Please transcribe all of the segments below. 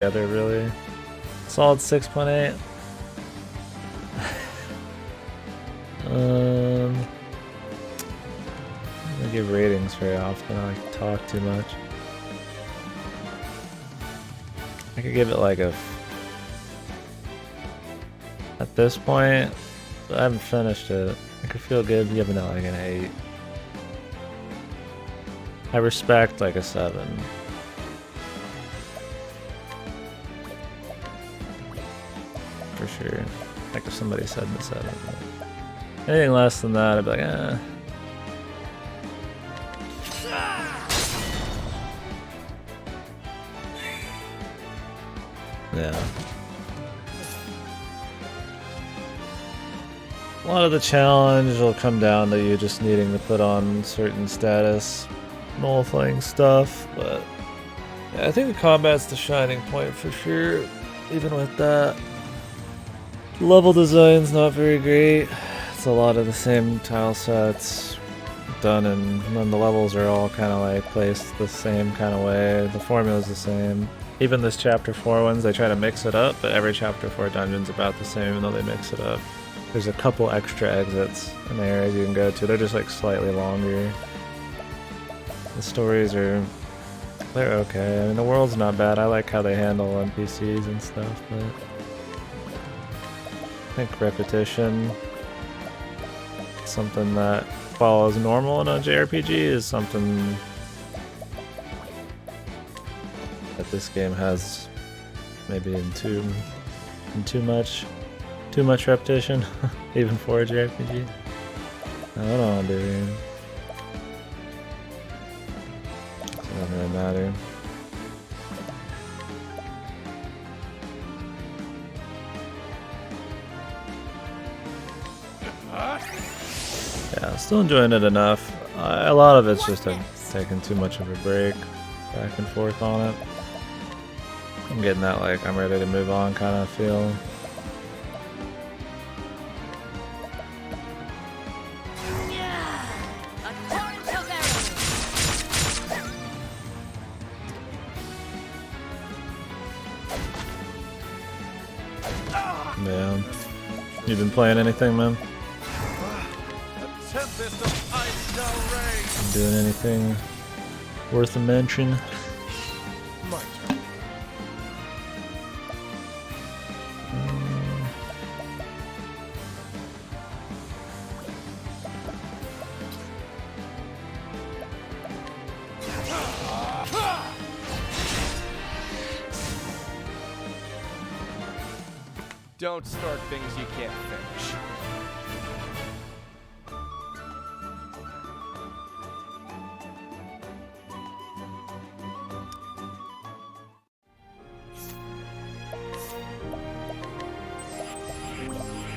together really. Solid 6.8. I don't give ratings very often. I like to talk too much. I could give it like a. At this point, I haven't finished it. I could feel good giving it like an 8. I respect like a 7. For sure. Like if somebody said the 7. Anything less than that, I'd be like, eh. Yeah. A lot of the challenge will come down to you just needing to put on certain status nullifying stuff, but yeah, I think the combat's the shining point for sure. Even with that, level design's not very great. It's a lot of the same tile sets done, and then the levels are all kind of like placed the same kind of way. The formula's the same. Even this chapter 4 ones, they try to mix it up, but every chapter 4 dungeon's about the same, even though they mix it up. There's a couple extra exits and areas you can go to. They're just like slightly longer. The stories they're okay. I mean, the world's not bad. I like how they handle NPCs and stuff, but I think repetition, something that follows normal in a JRPG, is something that this game has maybe in too much repetition, even for a JRPG. I don't know, dude. Doesn't really matter. Yeah, still enjoying it enough. A lot of it's just taking too much of a break, back and forth on it. I'm getting that like I'm ready to move on kind of feel. Yeah. You been playing anything, man? Doing anything worth a mention? Don't start things you can't finish.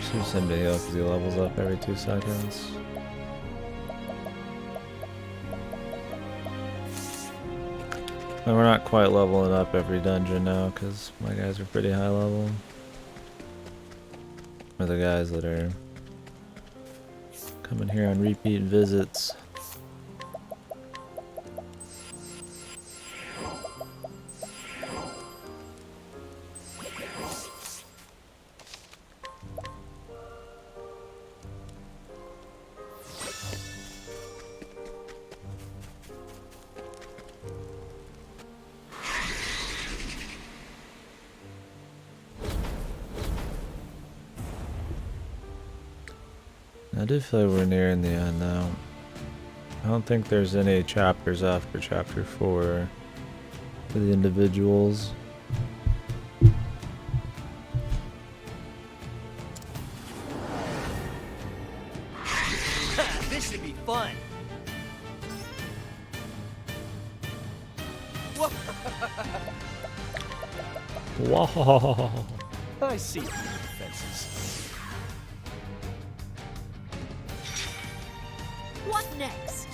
Should send me up because he levels up every 2 seconds. And we're not quite leveling up every dungeon now because my guys are pretty high level. Or the guys that are coming here on repeat visits. I do feel like we're nearing the end now. I don't think there's any chapters after chapter 4 for the individuals. This should be fun. Wow. I see your defenses. What next?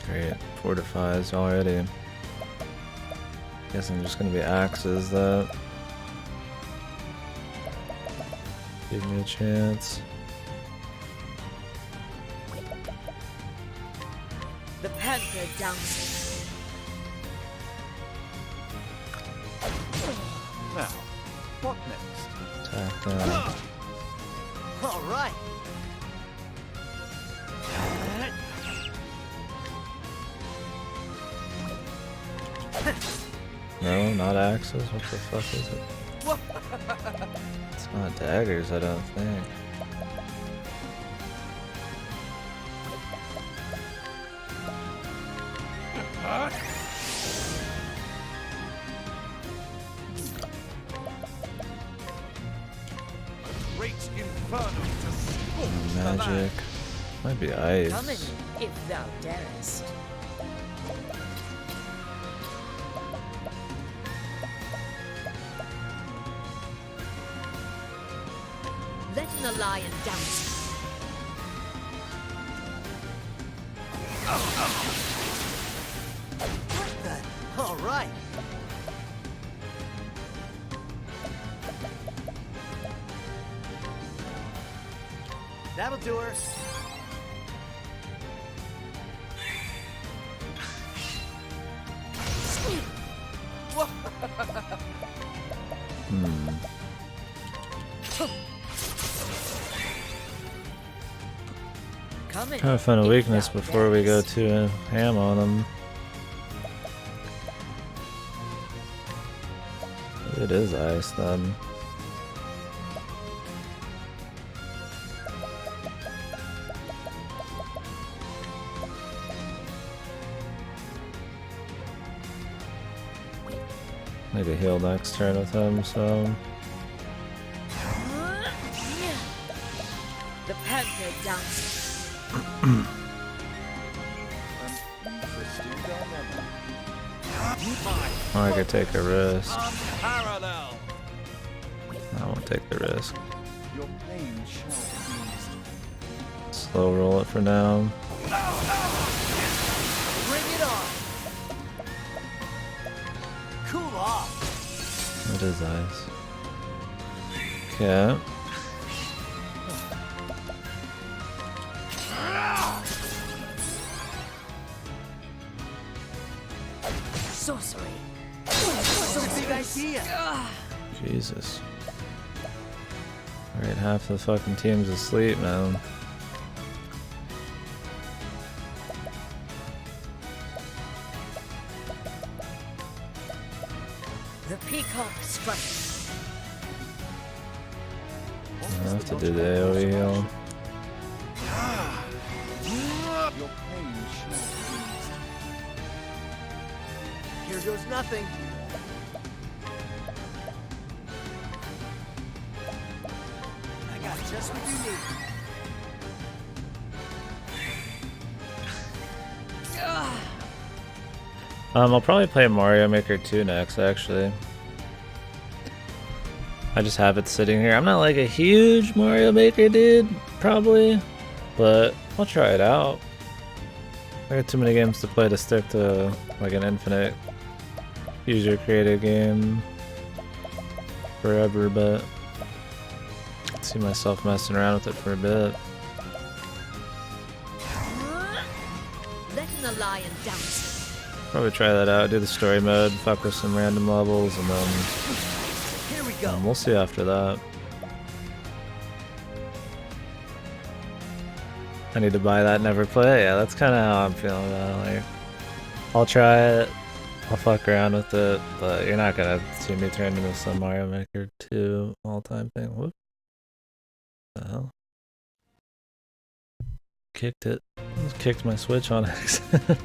Great. Fortifies already. Guess I'm just gonna be axes that give me a chance. The panther down. Yeah. All right. No, not axes. What the fuck is it? It's not daggers, I don't think. Great inferno to scorch the land. Magic. Might be ice. Come in, if thou darest. Letting the lion dance. What the? All right. That'll do her. Hmm. Come in. Trying to find a if weakness thou before we go darest. too ham on them. It is ice then. Need to heal next turn with him, so The panther dances. Interesting dilemma. I could take a risk. Unparalleled. I won't take the risk. Your pain shall be eased. Slow roll it for now. Bring it on. Cool off. It is ice. Okay. Sorcery. That's a big idea. Jesus. Alright, half the fucking team's asleep now. The peacock strikes. I have to do the AoE heal. Your pain shall be eased. Here goes nothing. I got just what you need. I'll probably play Mario Maker 2 next, actually. I just have it sitting here. I'm not like a huge Mario Maker dude, probably, but I'll try it out. I got too many games to play to stick to like an infinite user-created game forever, but I see myself messing around with it for a bit. Letting the lion dance. Probably try that out, do the story mode, fuck with some random levels, and then Here we go. we'll see after that. I need to buy that, never play. Yeah, that's kind of how I'm feeling about it. Like, I'll try it, I'll fuck around with it, but you're not gonna see me turn into some Mario Maker 2 all-time thing. What the hell? Kicked it. Just kicked my Switch on accident.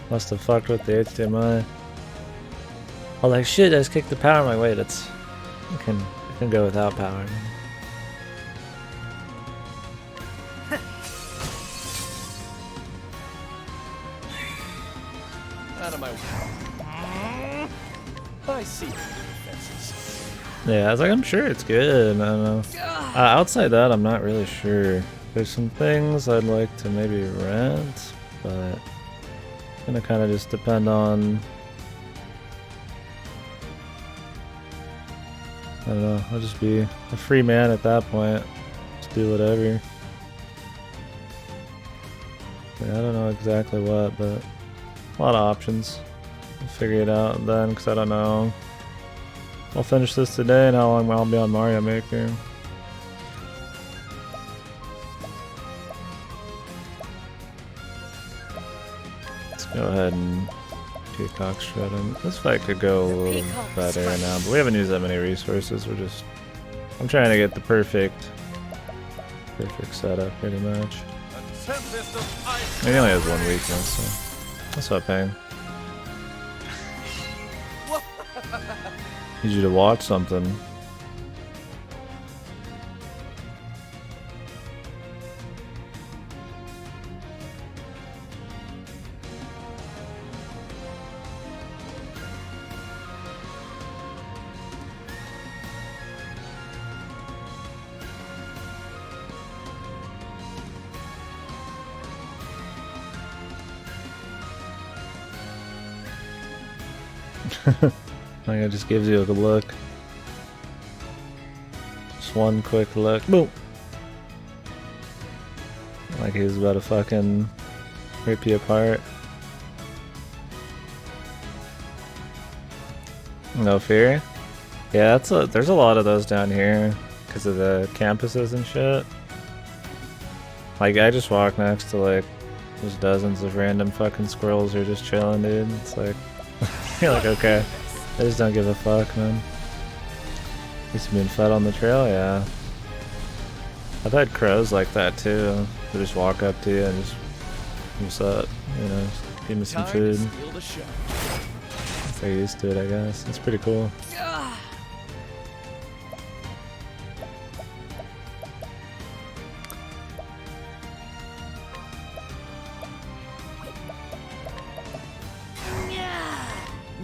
Must have fucked with the HDMI. I'm like, shit, I just kicked the power. I'm like, wait, it can go without power. Out of my way. I see your defenses. Yeah, I was like, I'm sure it's good. I don't know. Outside that, I'm not really sure. There's some things I'd like to maybe rent, but it's gonna kind of just depend on. I don't know. I'll just be a free man at that point. Just do whatever. Yeah, I don't know exactly what, but a lot of options. I'll figure it out then, because I don't know I'll finish this today, and how long I'll be on Mario Maker. Let's go ahead and Peacock shred him. This fight could go a little better now, but we haven't used that many resources. I'm trying to get the perfect setup, pretty much. He only has one weakness, so that's not pain. Need you to watch something. Like it just gives you a good look. Just one quick look. Boom! Like he's about to fucking rip you apart. No fear? Yeah, there's a lot of those down here because of the campuses and shit. Like I just walk next to like there's dozens of random fucking squirrels who are just chilling, dude. It's like you're like, okay. I just don't give a fuck, man. Used to being fed on the trail, yeah. I've had crows like that too. They just walk up to you and just, what's up? You know, just give me some food. They're used to it, I guess. It's pretty cool.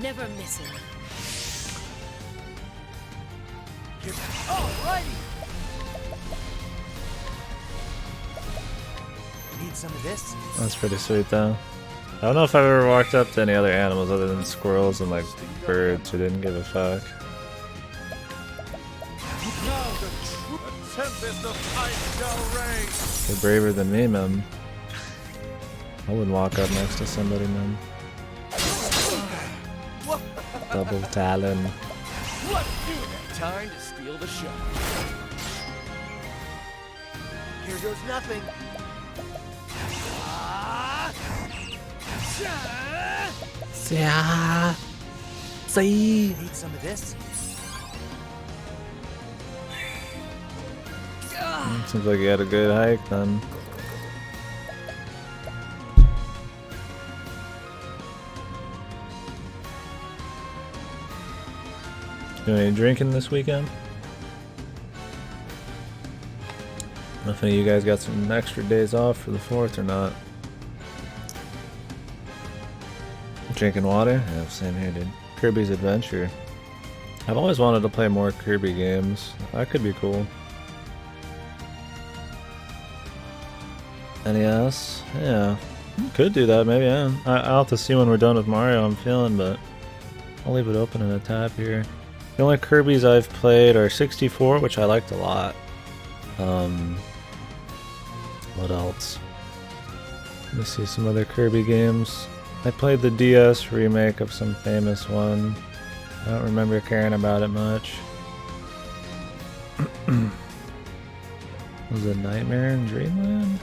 Never missing. Alrighty. Need some of this? That's pretty sweet though. I don't know if I've ever walked up to any other animals other than squirrels and like birds who didn't give a fuck. They're braver than me, man. I wouldn't walk up next to somebody, man. Double talon. Time to steal the show. Here goes nothing. Yeah. See. Need some of this? Seems like you had a good hike then. Doing any drinking this weekend? I don't know if any of you guys got some extra days off for the 4th or not. Drinking water? Yeah, same here, dude. Kirby's Adventure. I've always wanted to play more Kirby games. That could be cool. NES? Yeah. Could do that, maybe, yeah. I'll have to see when we're done with Mario, I'm feeling, but I'll leave it open in a tab here. The only Kirby's I've played are 64, which I liked a lot. What else? Let me see some other Kirby games. I played the DS remake of some famous one. I don't remember caring about it much. Was it Nightmare in Dreamland?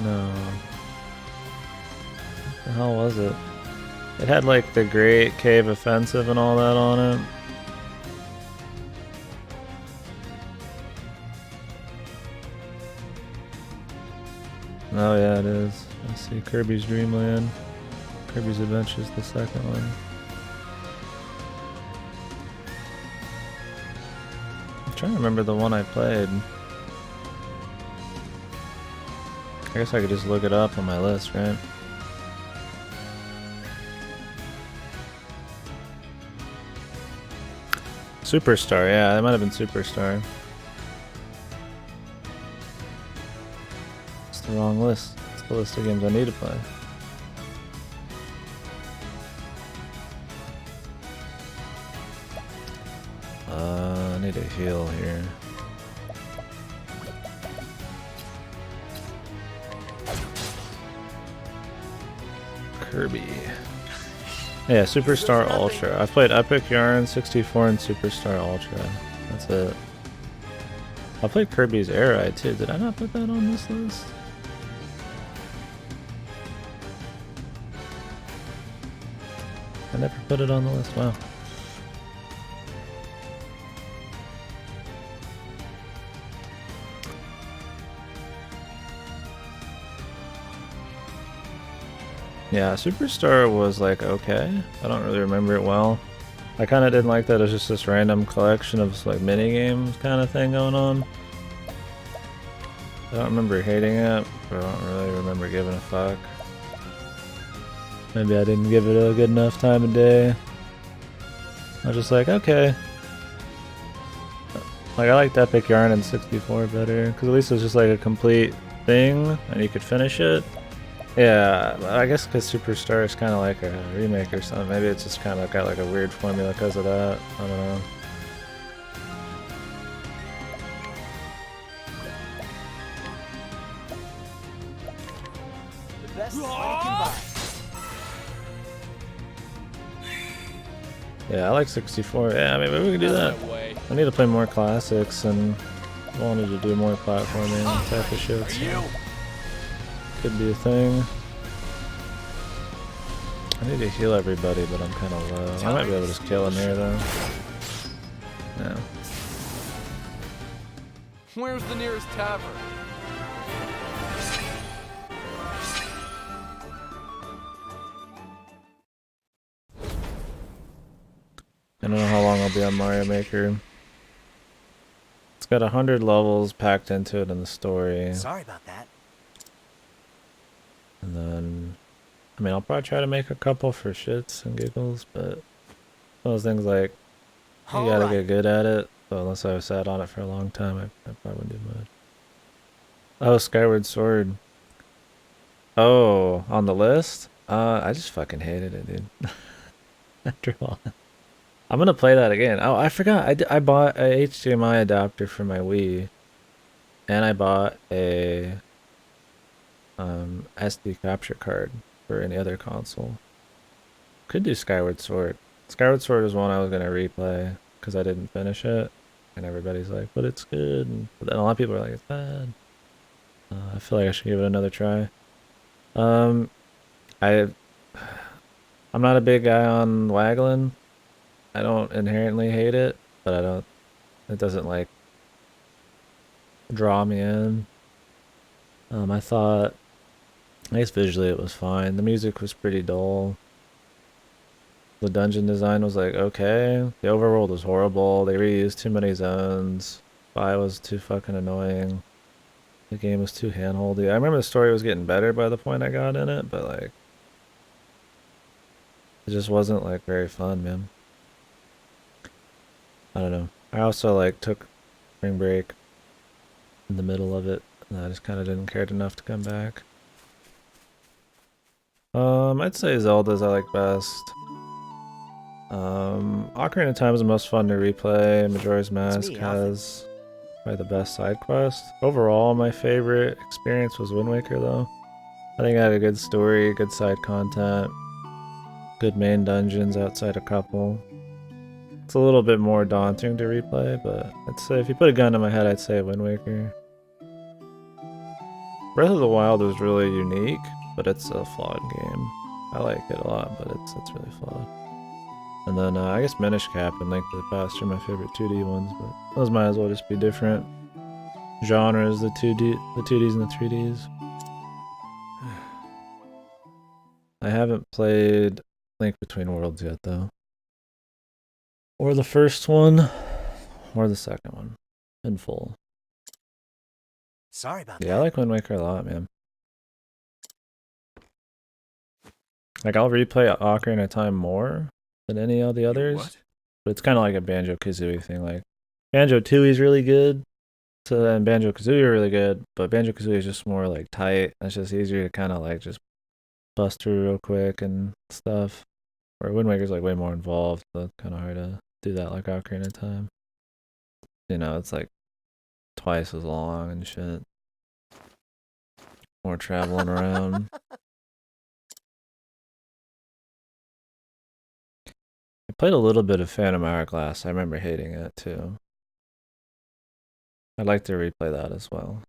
No. What the hell was it? It had like the Great Cave Offensive and all that on it. Oh yeah, it is. Let's see, Kirby's Dream Land. Kirby's Adventure is the second one. I'm trying to remember the one I played. I guess I could just look it up on my list, right? Superstar, yeah, that might have been Superstar. It's the wrong list. It's the list of games I need to play. I need a heal here. Kirby. Yeah, Superstar Ultra. I played Epic Yarn, 64, and Superstar Ultra. That's it. I played Kirby's Air Ride too. Did I not put that on this list? I never put it on the list. Wow. Yeah, Superstar was like okay. I don't really remember it well. I kind of didn't like that it was just this random collection of like mini games kind of thing going on. I don't remember hating it, but I don't really remember giving a fuck. Maybe I didn't give it a good enough time of day. I was just like, okay. Like I liked Epic Yarn in 64 better, because at least it was just like a complete thing, and you could finish it. Yeah, I guess because Superstar is kind of like a remake or something. Maybe it's just kind of got like a weird formula because of that. I don't know. The best money can buy. Yeah, I like 64. Yeah, I mean, maybe we can do that. No way. I need to play more classics and wanted to do more platforming type of shit. So could be a thing. I need to heal everybody, but I'm kind of low. I might be able to just kill him here though. No. Where's the nearest tavern? I don't know how long I'll be on Mario Maker. It's got 100 levels packed into it in the story. Sorry about that. And then, I mean, I'll probably try to make a couple for shits and giggles, but those things like, you gotta get good at it. So unless I've sat on it for a long time, I probably wouldn't do much. Oh, Skyward Sword. Oh, on the list? I just fucking hated it, dude. After a while. I'm gonna play that again. Oh, I forgot. I bought a HDMI adapter for my Wii, and I bought a SD capture card for any other console. Could do Skyward Sword. Skyward Sword is one I was gonna replay because I didn't finish it, and everybody's like, "But it's good," and but then a lot of people are like, "It's bad." I feel like I should give it another try. I I'm not a big guy on waggling. I don't inherently hate it, but it doesn't like draw me in. I thought, I guess visually it was fine. The music was pretty dull. The dungeon design was like, okay. The overworld was horrible. They reused too many zones. Spy was too fucking annoying. The game was too handholdy. I remember the story was getting better by the point I got in it, but like, it just wasn't like very fun, man. I don't know. I also like took spring break in the middle of it, and I just kind of didn't care enough to come back. I'd say Zelda's I like best. Ocarina of Time is the most fun to replay. Majora's Mask has probably the best side quest. Overall, my favorite experience was Wind Waker though. I think it had a good story, good side content, good main dungeons outside a couple. It's a little bit more daunting to replay, but I'd say if you put a gun to my head, I'd say Wind Waker. Breath of the Wild was really unique, but it's a flawed game. I like it a lot, but it's really flawed. And then I guess Minish Cap and Link to the Past are my favorite 2D ones, but those might as well just be different genres, the 2Ds and the 3Ds. I haven't played Link Between Worlds yet though. Or the first one, or the second one, in full. Sorry about that. Yeah, I like Wind Waker a lot, man. Like, I'll replay Ocarina of Time more than any of the others. What? But it's kind of like a Banjo-Kazooie thing. Like, Banjo-Tooie is really good, so then Banjo-Kazooie are really good, but Banjo-Kazooie is just more, like, tight. It's just easier to kind of, like, just bust through real quick and stuff. Where Wind Waker's, like, way more involved, so it's kind of hard to do that like Ocarina of Time. You know, it's, like, twice as long and shit. More traveling around. played a little bit of Phantom Hourglass. I remember hating it too. I'd like to replay that as well.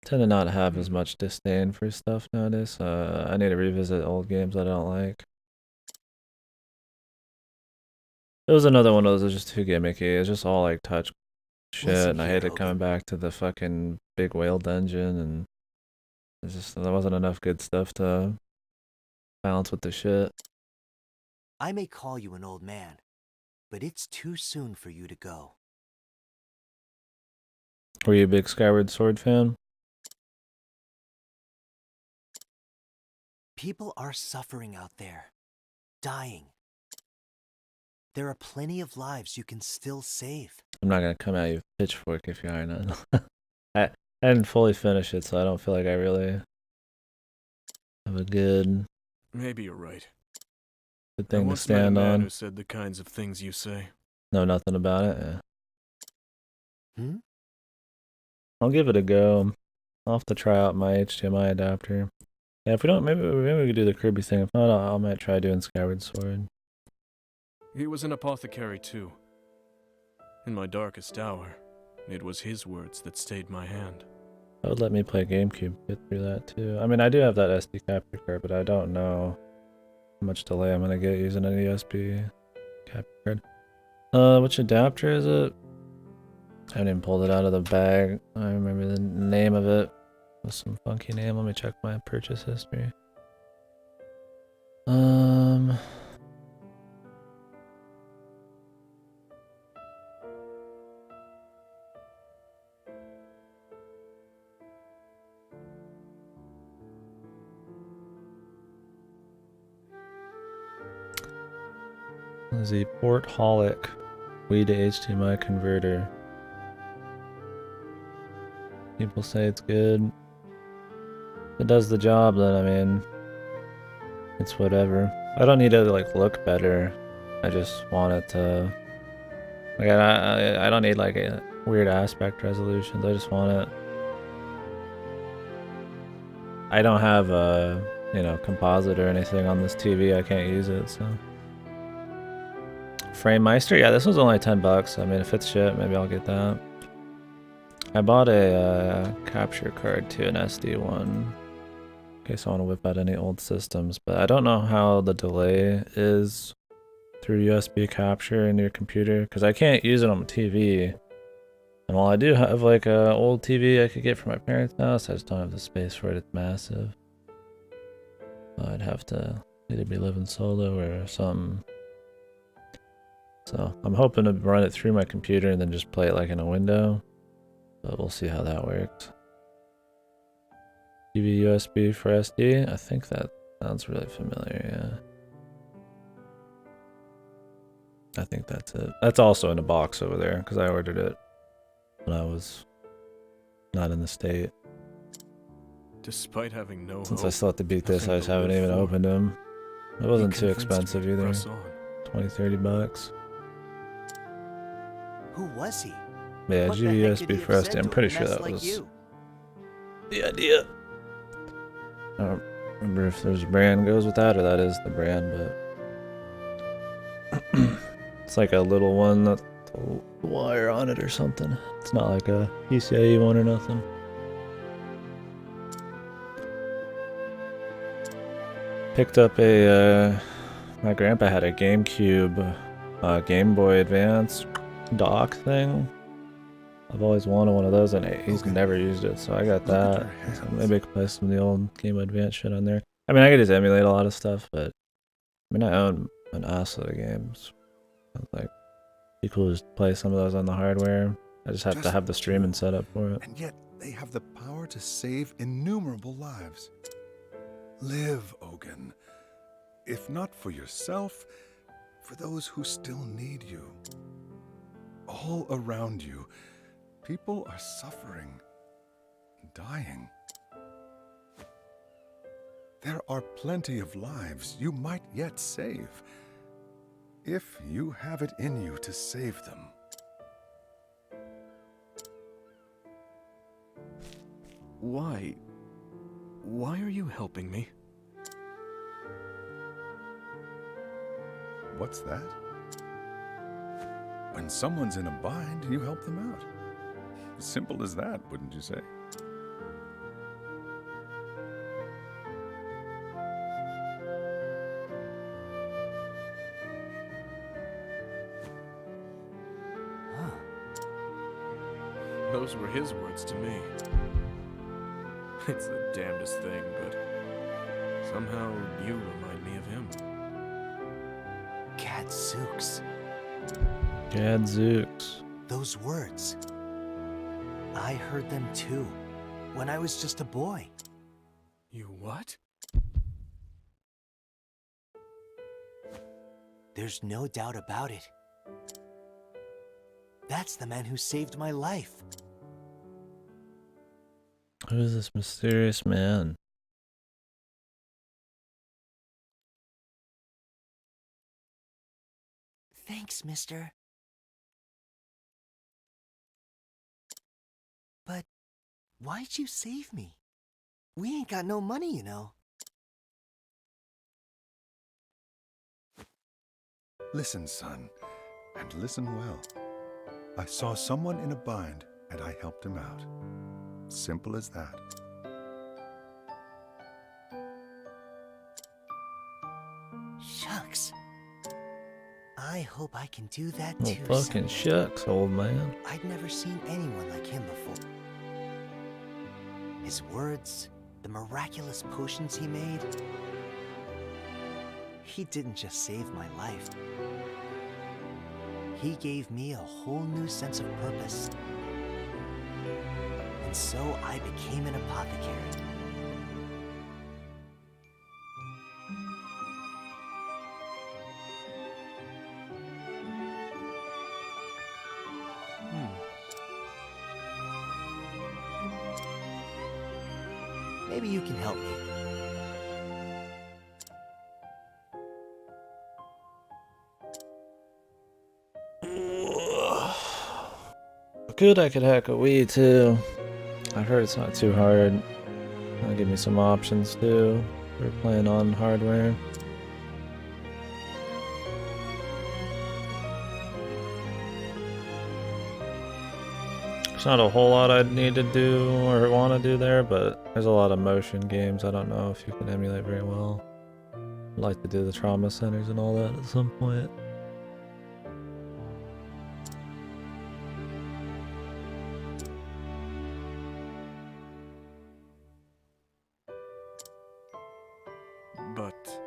Tend to not have as much disdain for stuff nowadays. I need to revisit old games I don't like. It was another one of those that was just too gimmicky. It's just all like touch shit, Listen and I here, hated coming Hogan. back to the fucking big whale dungeon, and it's just there wasn't enough good stuff to balance with the shit. I may call you an old man, but it's too soon for you to go. Were you a big Skyward Sword fan? People are suffering out there, dying. There are plenty of lives you can still save. I'm not gonna come at you with a pitchfork if you are not. I didn't fully finish it, so I don't feel like I really have a good Maybe you're right. I thing to once met a stand man on. who said the kinds of things you say. Know nothing about it. Yeah. Hmm? I'll give it a go. I'll have to try out my HDMI adapter. Yeah, if we don't, maybe we could do the Kirby thing. If not, I might try doing Skyward Sword. He was an apothecary too. In my darkest hour, it was his words that stayed my hand. That would let me play GameCube, get through that too. I mean, I do have that SD capture card, but I don't know how much delay I'm gonna get using an USB capture card. Which adapter is it? I haven't even pulled it out of the bag. I remember the name of it. It was some funky name. Let me check my purchase history. The Portholic Wii to HDMI converter. People say it's good. If it does the job, then I mean, it's whatever. I don't need it to like look better. I just want it to like I don't need like a weird aspect resolutions. I just want it. I don't have a composite or anything on this TV. I can't use it, so. Frame Meister? Yeah, this was only $10. I mean, if it's shit, maybe I'll get that. I bought a capture card to an SD one. In case I want to whip out any old systems, but I don't know how the delay is through USB capture in your computer, because I can't use it on my TV. And while I do have like a old TV I could get from my parents' house, I just don't have the space for it. It's massive. I'd have to either be living solo or something. So I'm hoping to run it through my computer and then just play it like in a window. But we'll see how that works. TV USB for SD? I think that sounds really familiar, yeah. I think that's it. That's also in a box over there, because I ordered it when I was not in the state. Despite having no Since hope, I still have to beat this, nothing I just to haven't live even for, opened them. It wasn't too he convinced me expensive to either. press on. 20-30 bucks. Who was he? Yeah, What the heck did USB he for have SD. said I'm to a pretty sure mess that like was you? the idea. I don't remember if there's a brand goes with that or that is the brand, but it's like a little one that's a wire on it or something. It's not like a PCIe one or nothing. Picked up a my grandpa had a GameCube Game Boy Advance dock thing. I've always wanted one of those, and he's never used it, so I got that. So maybe I could play some of the old Game Boy Advance shit on there. I mean, I could just emulate a lot of stuff, but I mean, I own an assload of games. It's like, be cool to just play some of those on the hardware. I just have to have the streaming set up for it. And yet they have the power to save innumerable lives. Live, Ogun. If not for yourself, for those who still need you. All around you, people are suffering, dying. There are plenty of lives you might yet save, if you have it in you to save them. Why? Why are you helping me? What's that? When someone's in a bind, you help them out. Simple as that, wouldn't you say? Huh. Those were his words to me. It's the damnedest thing, but somehow you remind me of him. Gadzooks. Gadzooks. Those words. I heard them too, when I was just a boy. You what? There's no doubt about it. That's the man who saved my life. Who is this mysterious man? Thanks, mister. But why'd you save me? We ain't got no money, you know. Listen, son, and listen well. I saw someone in a bind, and I helped him out. Simple as that. Shucks. I hope I can do that Oh, too. fucking someday. shucks, old man. I'd never seen anyone like him before. His words, the miraculous potions he made. He didn't just save my life. He gave me a whole new sense of purpose. And so I became an apothecary. Maybe you can help me. Good, I could hack a Wii too. I've heard it's not too hard. That'll give me some options too. We're playing on hardware. There's not a whole lot I'd need to do or want to do there, but there's a lot of motion games I don't know if you can emulate very well. I'd like to do the trauma centers and all that at some point. But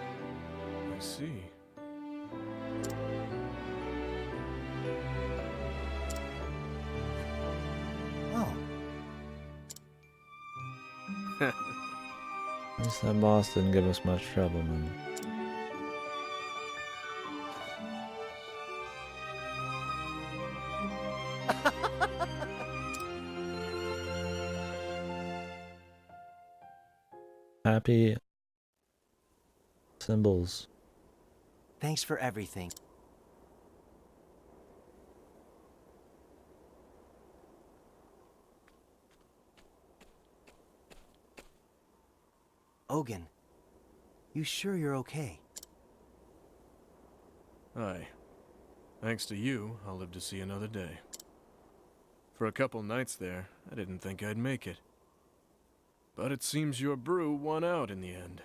I see. Oh, At least that boss didn't give us much trouble, man. Happy symbols. thanks for everything. Ogun, you sure you're okay? Aye. Thanks to you, I'll live to see another day. For a couple nights there, I didn't think I'd make it. But it seems your brew won out in the end.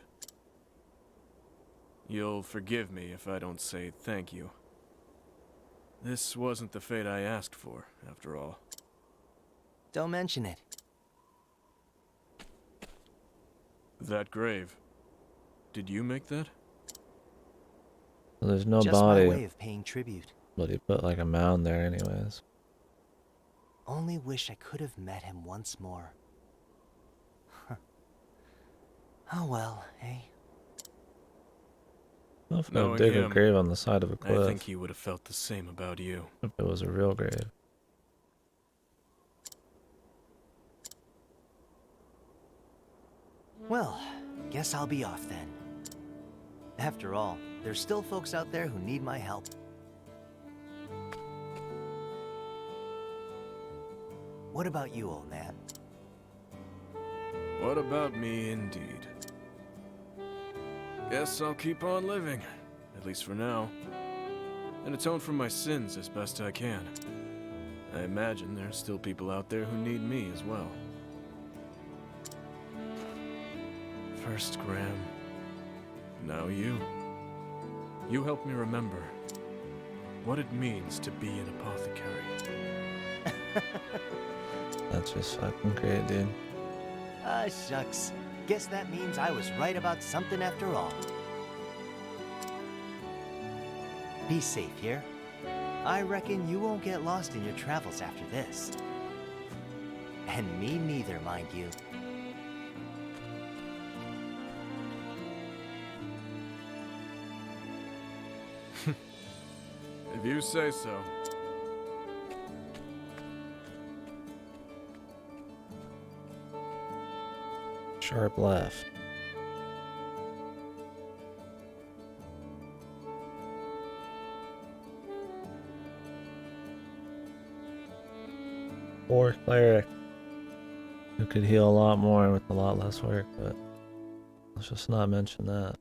You'll forgive me if I don't say thank you. This wasn't the fate I asked for, after all. Don't mention it. That grave. Did you make that? Well, there's no Just body, my way of paying tribute. but he put like a mound there anyways. Only wish I could have met him once more. Oh well, eh? Well, if I Knowing dig a him, grave on the side of a I cliff, think he would have felt the same about you. if it was a real grave. Well, guess I'll be off then. After all, there's still folks out there who need my help. What about you, old man? What about me, indeed? Guess I'll keep on living, at least for now, and atone for my sins as best I can. I imagine there's still people out there who need me as well. First Graham, now you. You help me remember what it means to be an apothecary. That's just fucking great, dude. Ah, shucks. Guess that means I was right about something after all. Be safe here. I reckon you won't get lost in your travels after this. And me neither, mind you. If you say so. Sharp left. Or cleric. Who could heal a lot more with a lot less work, but let's just not mention that.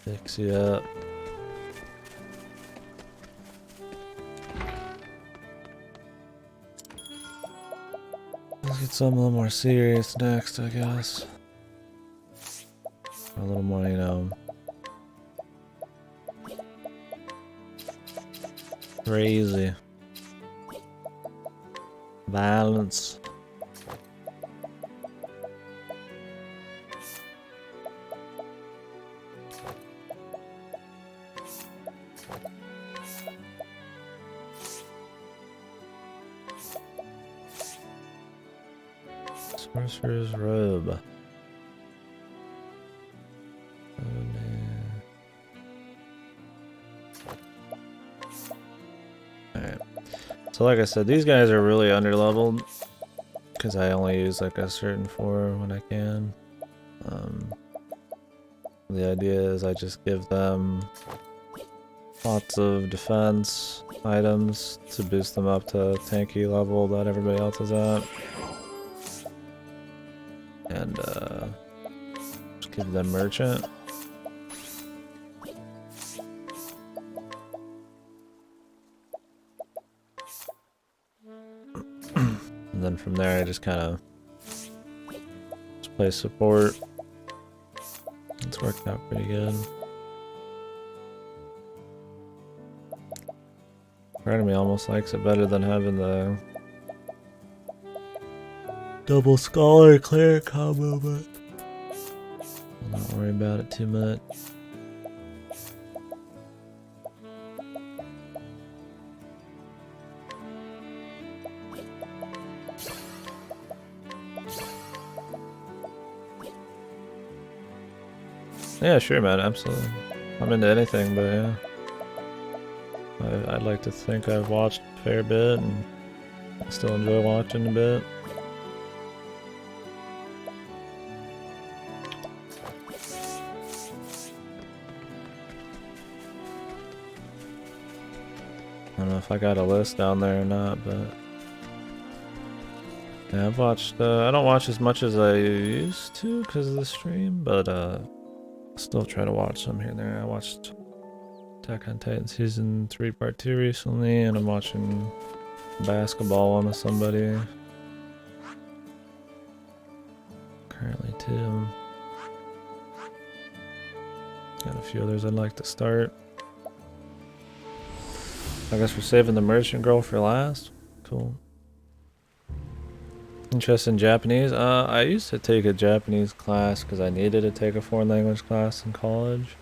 Fix you up. Let's get something a little more serious next, I guess. A little more, you know, crazy. Violence. Sorcerer's robe. Oh, man. Alright. So like I said, these guys are really underleveled because I only use like a certain 4 when I can. The idea is I just give them lots of defense items to boost them up to tanky level that everybody else is at. And just give them merchant. And then from there I just kind of play support. It's worked out pretty good. Part of me almost likes it better than having the double scholar cleric combo, but I'll not worry about it too much. Yeah, sure, man, absolutely. I'm into anything, but yeah. I'd like to think I've watched a fair bit, and I still enjoy watching a bit. I don't know if I got a list down there or not, but yeah, I've watched. I don't watch as much as I used to because of the stream, but still try to watch some here and there. I watched Attack on Titan Season 3 Part 2 recently, and I'm watching basketball one with somebody currently too. Got a few others I'd like to start. I guess we're saving the merchant girl for last. Cool. Interest in Japanese? I used to take a Japanese class because I needed to take a foreign language class in college.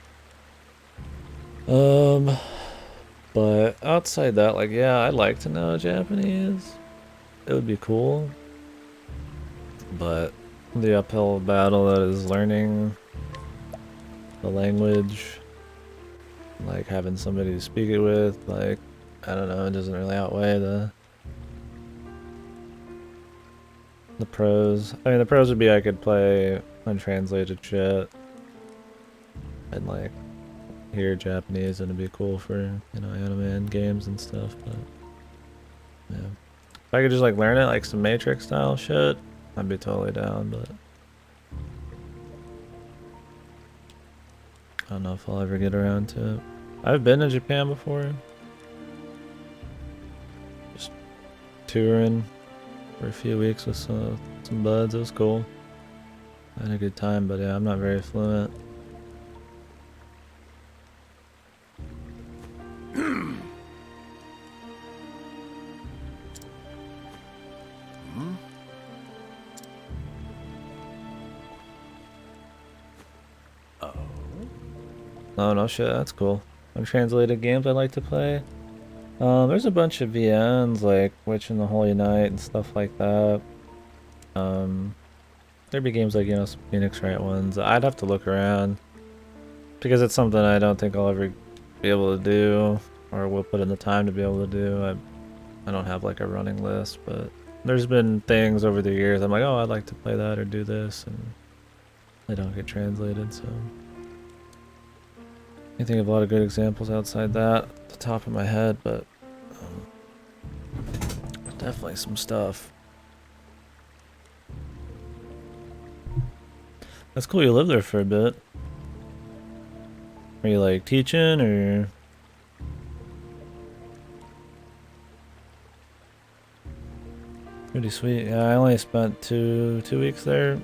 But outside that, like, yeah, I'd like to know Japanese. It would be cool. But the uphill battle that is learning the language, like having somebody to speak it with, like, I don't know, it doesn't really outweigh the pros. I mean, the pros would be I could play untranslated shit and like hear Japanese, and it'd be cool for, you know, anime and games and stuff. But yeah, if I could just like learn it like some Matrix style shit, I'd be totally down. But I don't know if I'll ever get around to it. I've been to Japan before, just touring for a few weeks with some buds. It was cool. I had a good time, but yeah, I'm not very fluent. Oh no shit, that's cool. Untranslated games I like to play. There's a bunch of VNs like Witch in the Holy Night and stuff like that. There'd be games like, you know, some Phoenix Wright ones. I'd have to look around because it's something I don't think I'll ever be able to do, or will put in the time to be able to do. I don't have like a running list, but there's been things over the years I'm like, oh, I'd like to play that or do this, and they don't get translated, so I think of a lot of good examples outside that at the top of my head, but definitely some stuff. That's cool you lived there for a bit. Are you like teaching or? Pretty sweet. Yeah, I only spent two weeks there.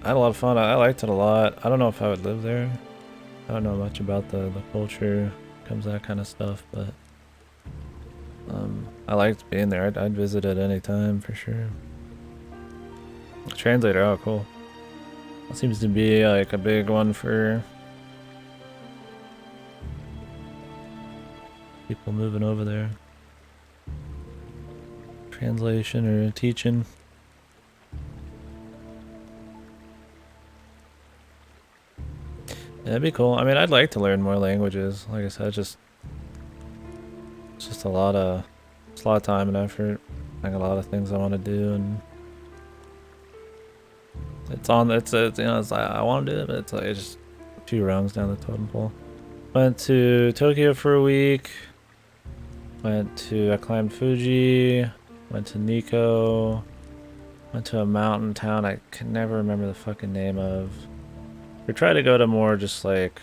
I had a lot of fun. I liked it a lot. I don't know if I would live there. I don't know much about the culture, comes that kind of stuff, but I liked being there. I'd visit at any time for sure. Translator, oh cool. That seems to be like a big one for people moving over there. Translation or teaching. Yeah, that'd be cool. I mean, I'd like to learn more languages. Like I said, it's just a lot of time and effort. Like a lot of things I want to do, and it's you know, it's like I want to do it, but it's like it's just a few rungs down the totem pole. Went to Tokyo for a week. I climbed Fuji. Went to Nikko. Went to a mountain town I can never remember the fucking name of. We try to go to more just like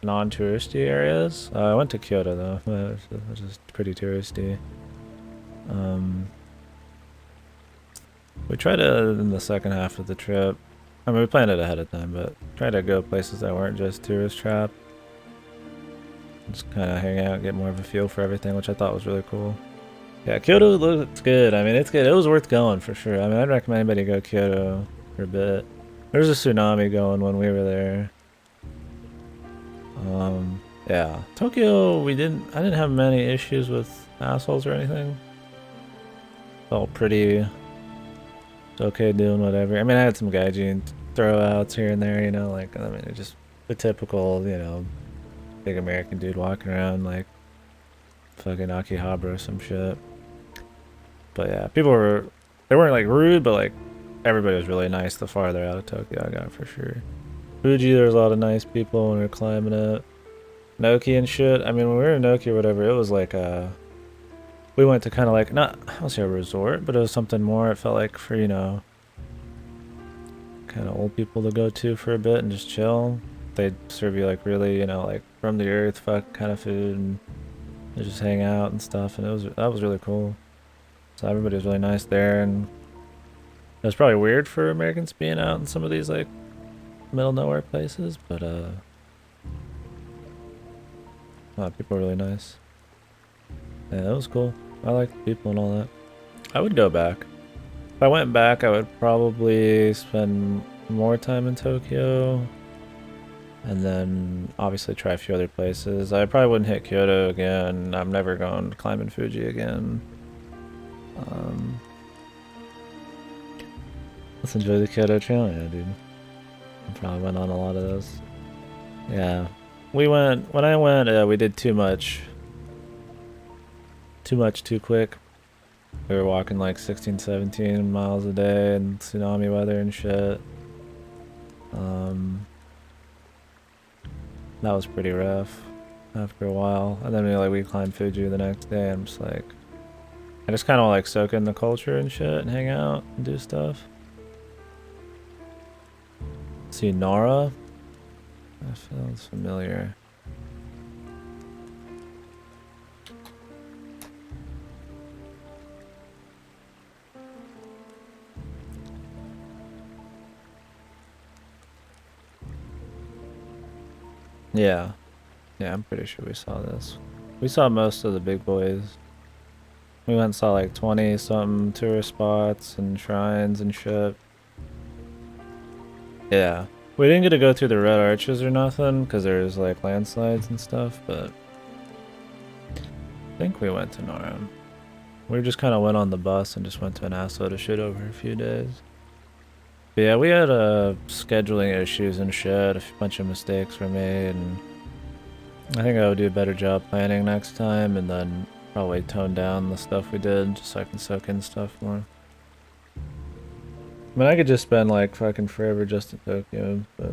non-touristy areas. I went to Kyoto though, which is pretty touristy. We tried to, in the second half of the trip, I mean we planned it ahead of time, but try to go places that weren't just tourist trap. Just kind of hang out, get more of a feel for everything, which I thought was really cool. Yeah, Kyoto looks good. I mean, it's good. It was worth going for sure. I mean, I'd recommend anybody go to Kyoto for a bit. There was a tsunami going when we were there. Yeah, Tokyo, I didn't have many issues with assholes or anything. Felt pretty okay doing whatever. I mean, I had some gaijin throwouts here and there, you know, like, I mean, it's just the typical, you know, big American dude walking around like fucking Akihabara or some shit. But yeah, they weren't like rude, but like everybody was really nice the farther out of Tokyo I got for sure. Fuji, there was a lot of nice people when we were climbing it. Noki and shit. I mean, when we were in Noki or whatever, it was like we went to kind of like, not, I don't say a resort, but it was something more. It felt like for, you know, kind of old people to go to for a bit and just chill. They'd serve you like really, you know, like from the earth fuck kind of food, and they just hang out and stuff, and that was really cool. So everybody was really nice there, and it was probably weird for Americans being out in some of these like middle nowhere places, but people were really nice. Yeah, that was cool. I liked the people and all that. I would go back. If I went back, I would probably spend more time in Tokyo. And then obviously try a few other places. I probably wouldn't hit Kyoto again. I'm never going climbing Fuji again. Let's enjoy the Kyoto Trail, yeah, dude. I probably went on a lot of those. Yeah, when I went, we did too much too quick. We were walking like 16, 17 miles a day in tsunami weather and shit. That was pretty rough after a while. And then we climbed Fuji the next day. I'm just like, I just kind of like soak in the culture and shit and hang out and do stuff. See Nara? That feels familiar. Yeah. Yeah, I'm pretty sure we saw this. We saw most of the big boys. We went and saw like 20 something tourist spots and shrines and shit. Yeah. We didn't get to go through the red arches or nothing because there's like landslides and stuff, but I think we went to Nara. We just kind of went on the bus and just went to an Nassau to shit over a few days. But yeah, we had scheduling issues and shit. A bunch of mistakes were made, and I think I would do a better job planning next time, and then probably tone down the stuff we did just so I can soak in stuff more. I mean, I could just spend like fucking forever just in Tokyo, but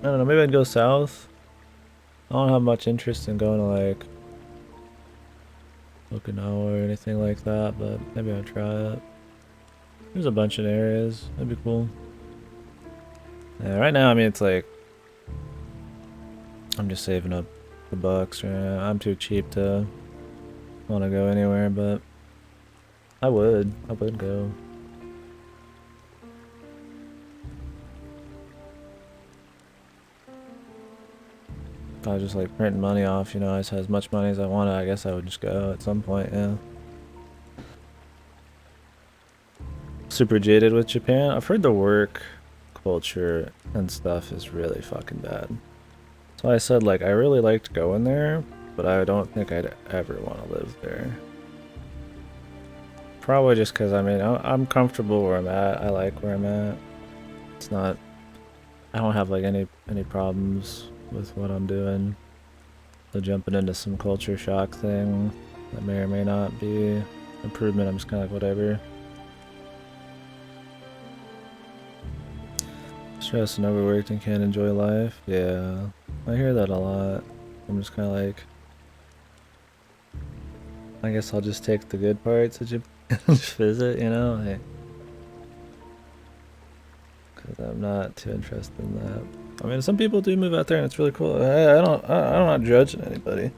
I don't know. Maybe I'd go south. I don't have much interest in going to like Okinawa or anything like that, but maybe I'll try it. There's a bunch of areas. That'd be cool. Yeah, right now, I mean, it's like I'm just saving up the bucks. Right now. I'm too cheap to want to go anywhere, but I would go. If I was just like printing money off, you know, I just had as much money as I wanted, I guess I would just go at some point, yeah. Super jaded with Japan. I've heard the work culture and stuff is really fucking bad. So I said, like, I really liked going there, but I don't think I'd ever want to live there. Probably just because, I mean, I'm comfortable where I'm at. I like where I'm at. It's not, I don't have like any problems with what I'm doing. So jumping into some culture shock thing that may or may not be improvement, I'm just kind of like, whatever. Stressed and overworked and can't enjoy life. Yeah, I hear that a lot. I'm just kind of like, I guess I'll just take the good parts of Japan and just visit, you know? Like, because I'm not too interested in that. I mean, some people do move out there and it's really cool. I'm not judging anybody.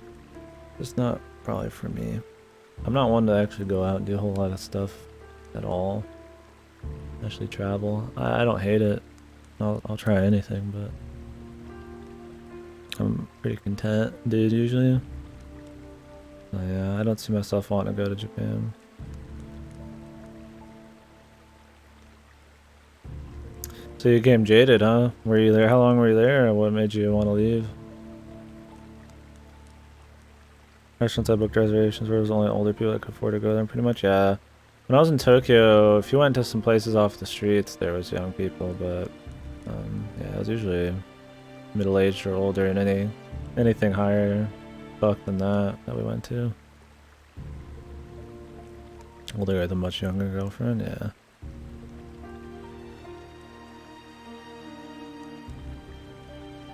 It's not probably for me. I'm not one to actually go out and do a whole lot of stuff at all. Actually travel. I don't hate it. I'll try anything, but I'm pretty content, dude, usually. Yeah, I don't see myself wanting to go to Japan. So you came jaded, huh? Were you there? How long were you there? Or what made you want to leave? Restaurants I booked reservations where it was only older people that could afford to go there, pretty much, yeah. When I was in Tokyo, if you went to some places off the streets, there was young people, but yeah, it was usually middle-aged or older, and anything higher buck than that we went to. Older with a much younger girlfriend, yeah.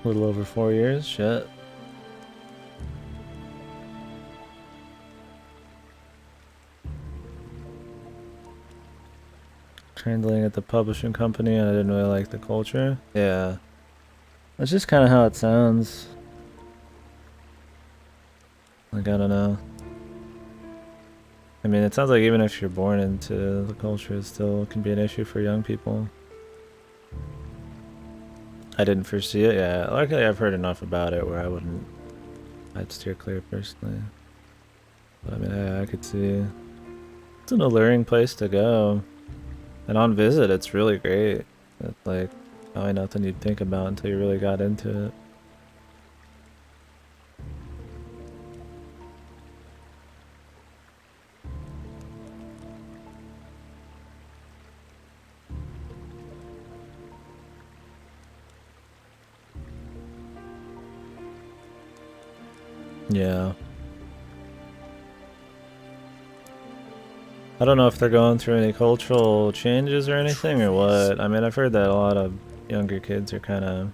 A little over 4 years, shit. Translating at the publishing company, and I didn't really like the culture. Yeah. That's just kind of how it sounds. Like, I don't know. I mean, it sounds like even if you're born into the culture, it still can be an issue for young people. I didn't foresee it, yeah. Luckily, I've heard enough about it where I'd steer clear personally. But I mean, I could see. It's an alluring place to go. And on visit, it's really great. It's like, probably nothing you'd think about until you really got into it. Yeah. I don't know if they're going through any cultural changes or anything or what. I mean, I've heard that a lot of younger kids are kind of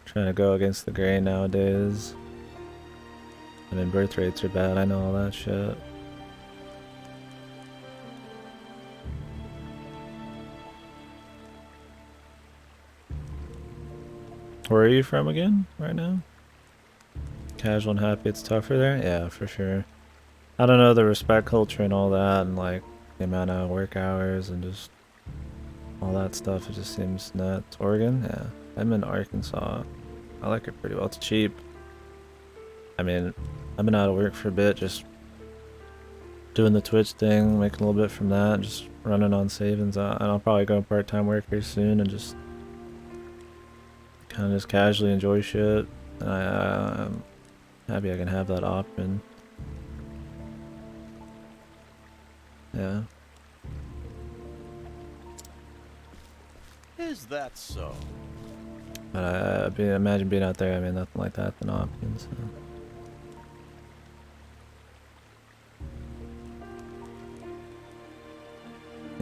trying to go against the grain nowadays. I mean, birth rates are bad, I know all that shit. Where are you from again, right now? Casual and happy, it's tougher there? Yeah, for sure. I don't know, the respect culture and all that, and like the amount of work hours and just all that stuff, it just seems nuts. Oregon? Yeah. I'm in Arkansas. I like it pretty well. It's cheap. I mean, I've been out of work for a bit, just doing the Twitch thing, making a little bit from that, just running on savings. And I'll probably go part-time work here soon and just kind of just casually enjoy shit. And I'm happy I can have that option. Yeah. Is that so? But I imagine being out there, I mean, nothing like that's an option, so.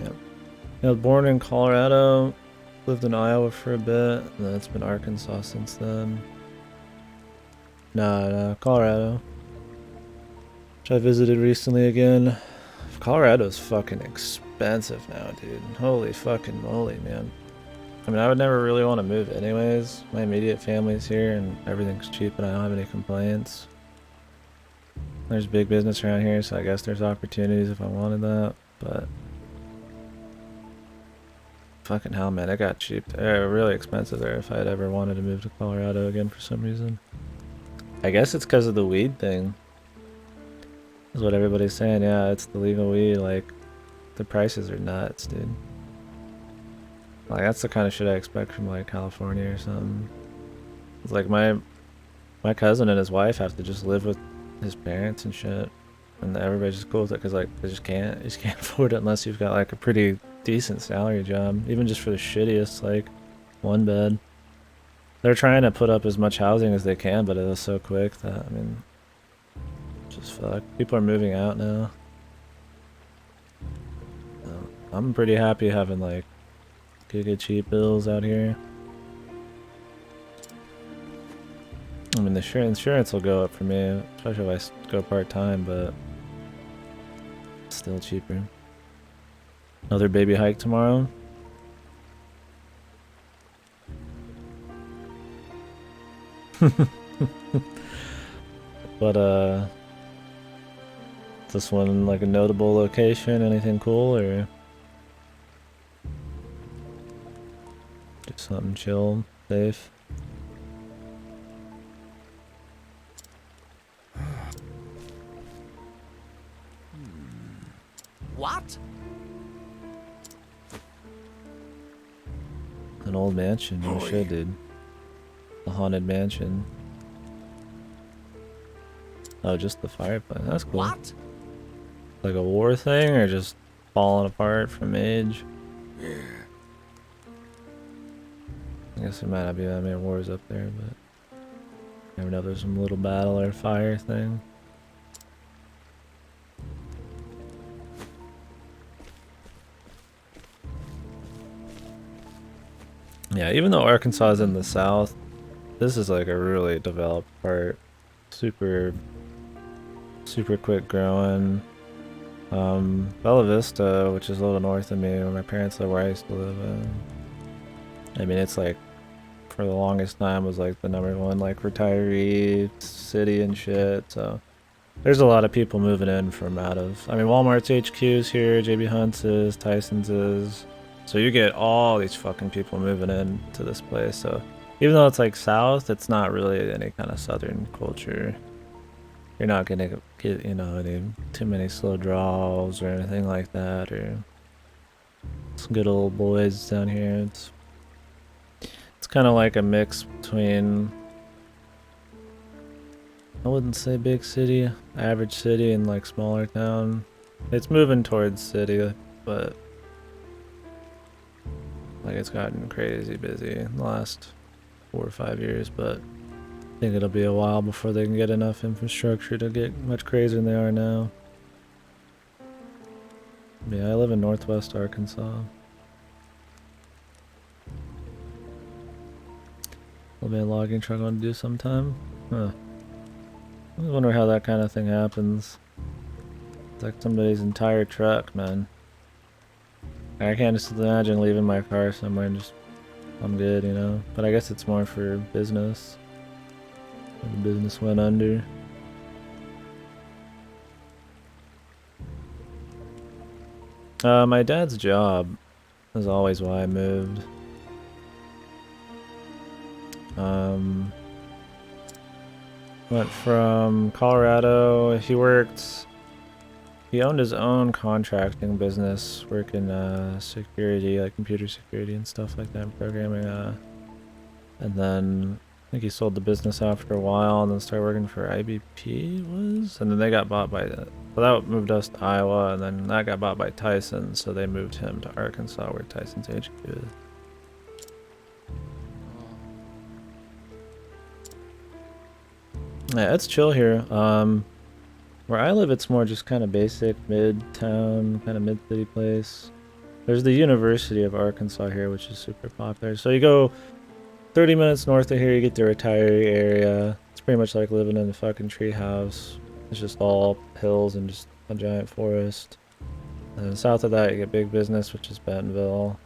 Yep. I was born in Colorado, lived in Iowa for a bit, and then it's been Arkansas since then. No, Colorado. Which I visited recently again. Colorado's fucking expensive now, dude. Holy fucking moly, man. I mean, I would never really want to move anyways. My immediate family's here and everything's cheap and I don't have any complaints. There's big business around here, so I guess there's opportunities if I wanted that, but fucking hell, man, it got cheap there. Really expensive there if I had ever wanted to move to Colorado again for some reason. I guess it's because of the weed thing. Is what everybody's saying. Yeah, it's the legal weed. Like, the prices are nuts, dude. Like, that's the kind of shit I expect from like California or something. It's like my cousin and his wife have to just live with his parents and shit, and everybody's just cool with it because like you just can't afford it unless you've got like a pretty decent salary job, even just for the shittiest like one bed. They're trying to put up as much housing as they can, but it was so quick that, I mean, just fuck. People are moving out now. I'm pretty happy having like good cheap bills out here. I mean, the insurance will go up for me, especially if I go part-time, but it's still cheaper. Another baby hike tomorrow. But this one like a notable location, anything cool, or just something chill, safe? What? An old mansion, no shit, dude. A haunted mansion. Oh, just the fireplace. That's cool. What? Like a war thing, or just falling apart from age? Yeah. I guess there might not be that many wars up there, but never know, there's some little battle or fire thing. Yeah, even though Arkansas is in the south, this is like a really developed part. Super quick growing. Bella Vista, which is a little north of me, where my parents live, where I used to live. I mean, it's like, for the longest time, was like the #1 like retiree city and shit. So there's a lot of people moving in from out of. I mean, Walmart's HQ is here, JB Hunt's is, Tyson's is. So you get all these fucking people moving in to this place. So even though it's like south, it's not really any kind of southern culture. You're not gonna get, you know, any too many slow draws or anything like that, or some good old boys down here. It's It's kind of like a mix between, I wouldn't say big city, average city, and like smaller town. It's moving towards city, but like it's gotten crazy busy in the last 4 or 5 years, but I think it'll be a while before they can get enough infrastructure to get much crazier than they are now. Yeah, I live in Northwest Arkansas. Will be a logging truck I want to do sometime. Huh. I wonder how that kind of thing happens. It's like somebody's entire truck, man. I can't just imagine leaving my car somewhere and just, I'm good, you know? But I guess it's more for business. The business went under. My dad's job is always why I moved. Went from Colorado. He owned his own contracting business, working security, like computer security and stuff like that, programming. And then I think he sold the business after a while, and then started working for IBP. And then they got bought by well, that moved us to Iowa, and then that got bought by Tyson, so they moved him to Arkansas, where Tyson's HQ is. Yeah, it's chill here. Where I live, it's more just kind of basic mid-town, kind of mid-city place. There's the University of Arkansas here, which is super popular. So you go 30 minutes north of here, you get the retiree area. It's pretty much like living in a fucking tree house. It's just all hills and just a giant forest. And then south of that, you get big business, which is Bentonville.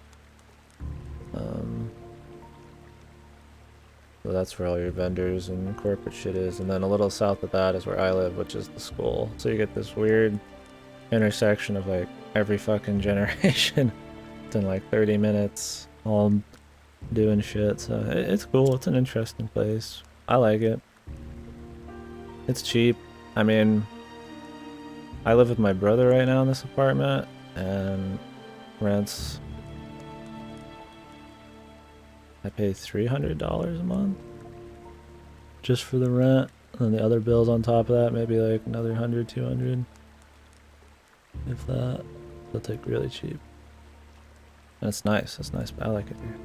So that's where all your vendors and corporate shit is. And then a little south of that is where I live, which is the school. So you get this weird intersection of like every fucking generation within like 30 minutes, all doing shit. So it's cool. It's an interesting place. I like it. It's cheap. I mean, I live with my brother right now in this apartment, and rent's, I pay $300 a month just for the rent, and the other bills on top of that, maybe like another 100, 200, if that. That's like really cheap. And it's nice. It's nice. I like it here.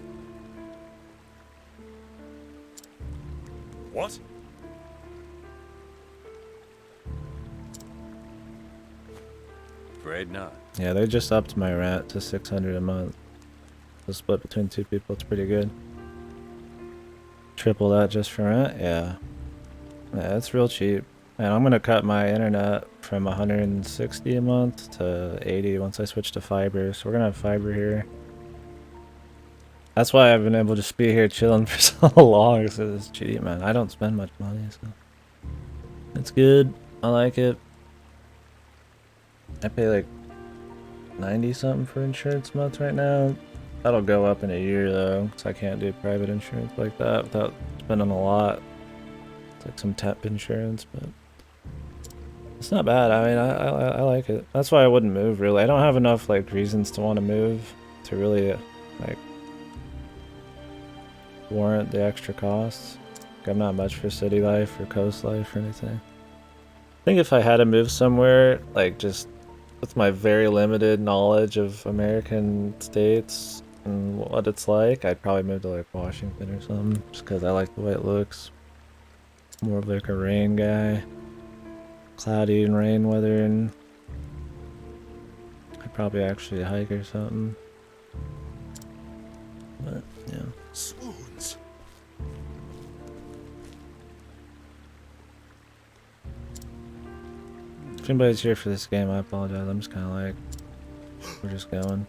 What? Afraid not. Yeah, they just upped my rent to $600 a month. The split between 2 people, it's pretty good. Triple that just for rent? Yeah. Yeah, it's real cheap. And I'm gonna cut my internet from 160 a month to 80 once I switch to fiber. So we're gonna have fiber here. That's why I've been able to just be here chilling for so long, because it's cheap, man. I don't spend much money, so it's good. I like it. I pay like 90 something for insurance a month right now. That'll go up in a year though, because I can't do private insurance like that without spending a lot. It's like some temp insurance, but it's not bad. I mean, I like it. That's why I wouldn't move, really. I don't have enough like reasons to want to move to really like warrant the extra costs. Like, I'm not much for city life or coast life or anything. I think if I had to move somewhere, like just with my very limited knowledge of American states and what it's like, I'd probably move to like Washington or something, just because I like the way it looks. More of like a rain guy. Cloudy and rain weather, and I'd probably actually hike or something. But yeah. Swoons. If anybody's here for this game, I apologize. I'm just kind of like, we're just going.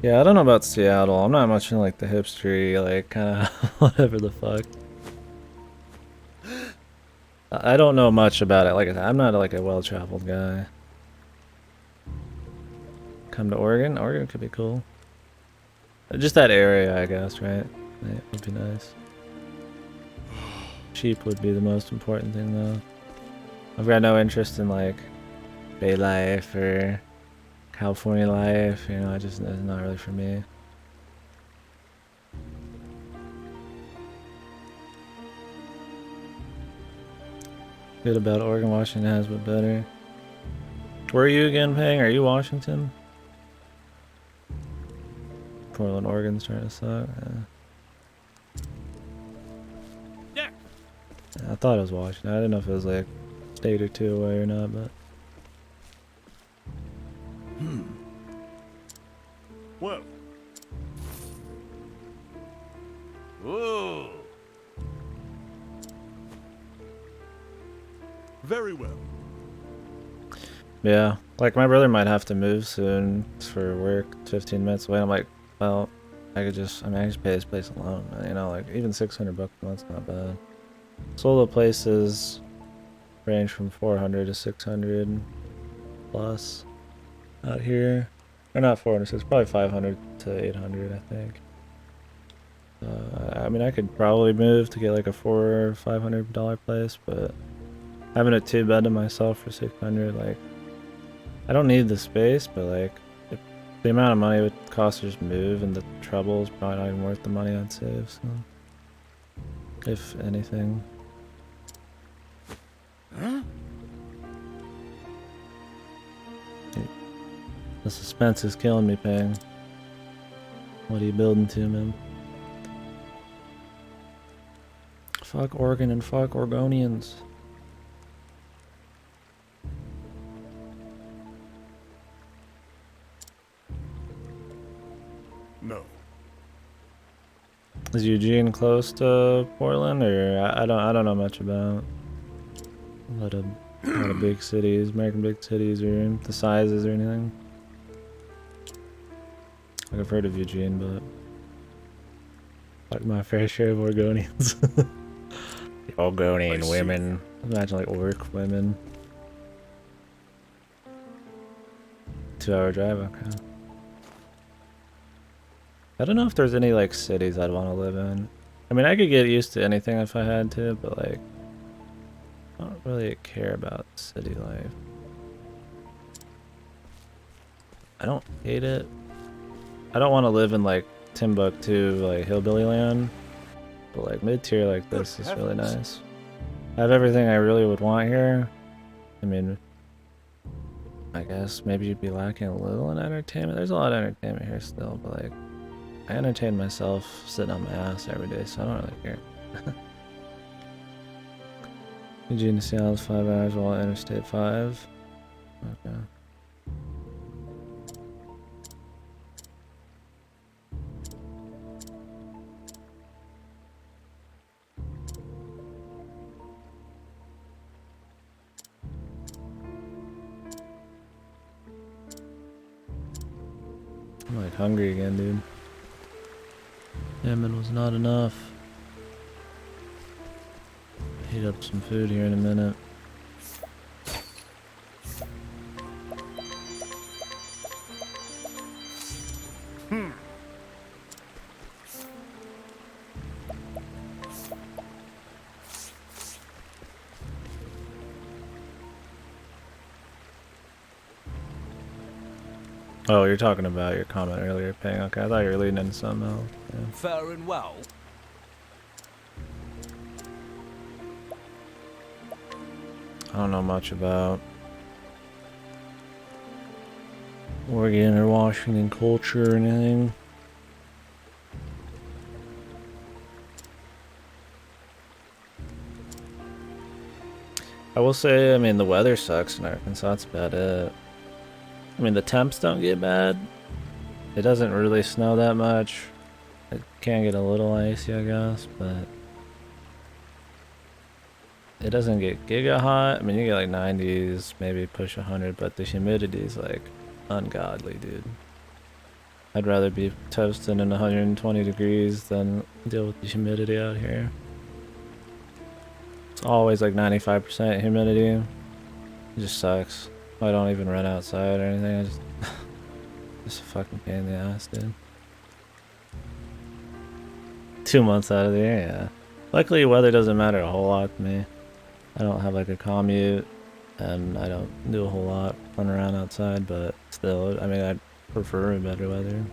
Yeah, I don't know about Seattle. I'm not much in like the hipstery, like kind of whatever the fuck. I don't know much about it. Like I said, I'm not like a well-traveled guy. Come to Oregon? Oregon could be cool. Just that area, I guess, right? It would be nice. Cheap would be the most important thing, though. I've got no interest in like Bay life or California life, you know. It's not really for me. Good about Oregon. Washington has been better. Where are you again, Pang? Are you Washington? Portland, Oregon's trying to suck. Yeah. I thought it was Washington. I didn't know if it was like a state or two away or not, but. Whoa. Ooh. Very well. Yeah, like my brother might have to move soon for work, 15 minutes away. I'm like, well, I could just, I just pay this place alone. You know, like even $600 a month's not bad. Solo places range from 400 to 600 plus out here. Or not 400, so it's probably 500 to 800, I think. I mean, I could probably move to get like a $400 or $500 place, but having a 2-bed to myself for 600, like, I don't need the space, but like, if the amount of money it would cost to just move and the trouble is probably not even worth the money I'd save, so. If anything. Huh? The suspense is killing me, Pang. What are you building to, man? Fuck Oregon and fuck Oregonians. No. Is Eugene close to Portland, or I don't know much about a lot of big cities, American big cities, or the sizes or anything. Like I've heard of Eugene, but like my fair share of Oregonians. The Oregonian women. Imagine like orc women. 2-hour drive, okay. I don't know if there's any like cities I'd want to live in. I mean, I could get used to anything if I had to, but like, I don't really care about city life. I don't hate it. I don't want to live in like Timbuktu, like hillbilly land, but like mid-tier like this is really nice. I have everything I really would want here. I mean, I guess maybe you'd be lacking a little in entertainment. There's a lot of entertainment here still, but like, I entertain myself sitting on my ass every day, so I don't really care. Eugene to Seattle is 5 hours while Interstate 5. Okay. I'm like hungry again, dude. Salmon was not enough. Heat up some food here in a minute. Oh, you're talking about your comment earlier, Ping. Okay, I thought you were leading into something else. Yeah. Fair and well. I don't know much about Oregon or Washington culture or anything. I will say, I mean, the weather sucks in Arkansas. That's about it. I mean, the temps don't get bad. It doesn't really snow that much. It can get a little icy, I guess, but it doesn't get giga hot. I mean, you get like 90s, maybe push 100, but the humidity is like ungodly, dude. I'd rather be toasting in 120 degrees than deal with the humidity out here. It's always like 95% humidity. It just sucks. I don't even run outside or anything. I just a fucking pain in the ass, dude. 2 months out of the year, yeah. Luckily, weather doesn't matter a whole lot to me. I don't have like a commute, and I don't do a whole lot run around outside, but still, I mean, I'd prefer better weather.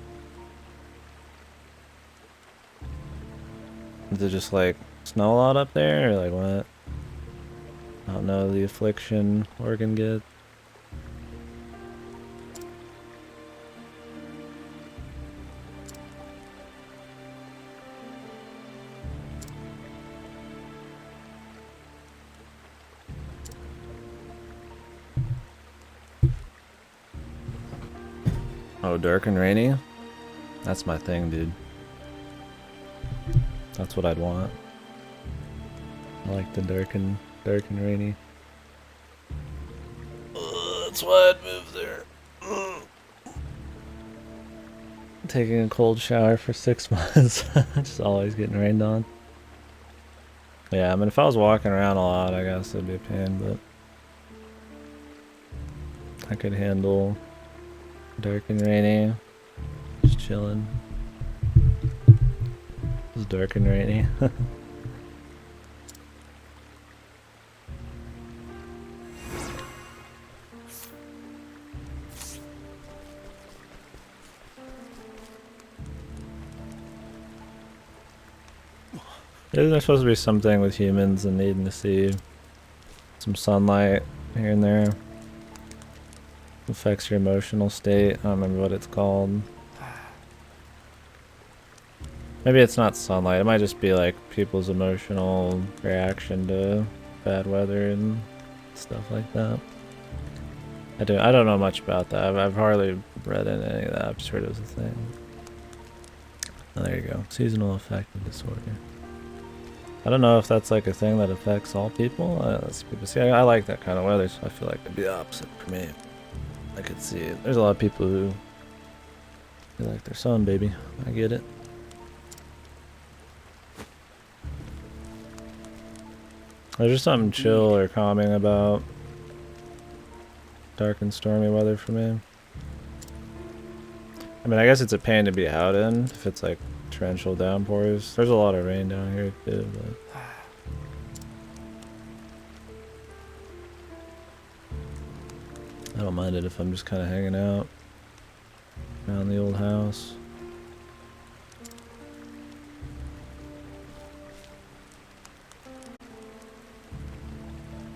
Does it just like snow a lot up there, or like what? I don't know the affliction organ get. Oh, dark and rainy? That's my thing, dude. That's what I'd want. I like the dark and rainy. That's why I'd move there. Taking a cold shower for 6 months. Just always getting rained on. Yeah, I mean, if I was walking around a lot, I guess it'd be a pain, but I could handle dark and rainy. Just chilling. It's dark and rainy. Isn't there supposed to be something with humans and needing to see some sunlight here and there? Affects your emotional state. I don't remember what it's called. Maybe it's not sunlight. It might just be like people's emotional reaction to bad weather and stuff like that. I don't know much about that. I've hardly read into any of that. I've just heard it was a thing. Oh, there you go. Seasonal affective disorder. I don't know if that's like a thing that affects all people. See, I like that kind of weather, so I feel like it'd be the opposite for me. I could see it. There's a lot of people who feel like their sun, baby. I get it. There's just something chill or calming about dark and stormy weather for me. I mean, I guess it's a pain to be out in if it's like torrential downpours. There's a lot of rain down here too, but I don't mind it if I'm just kind of hanging out around the old house.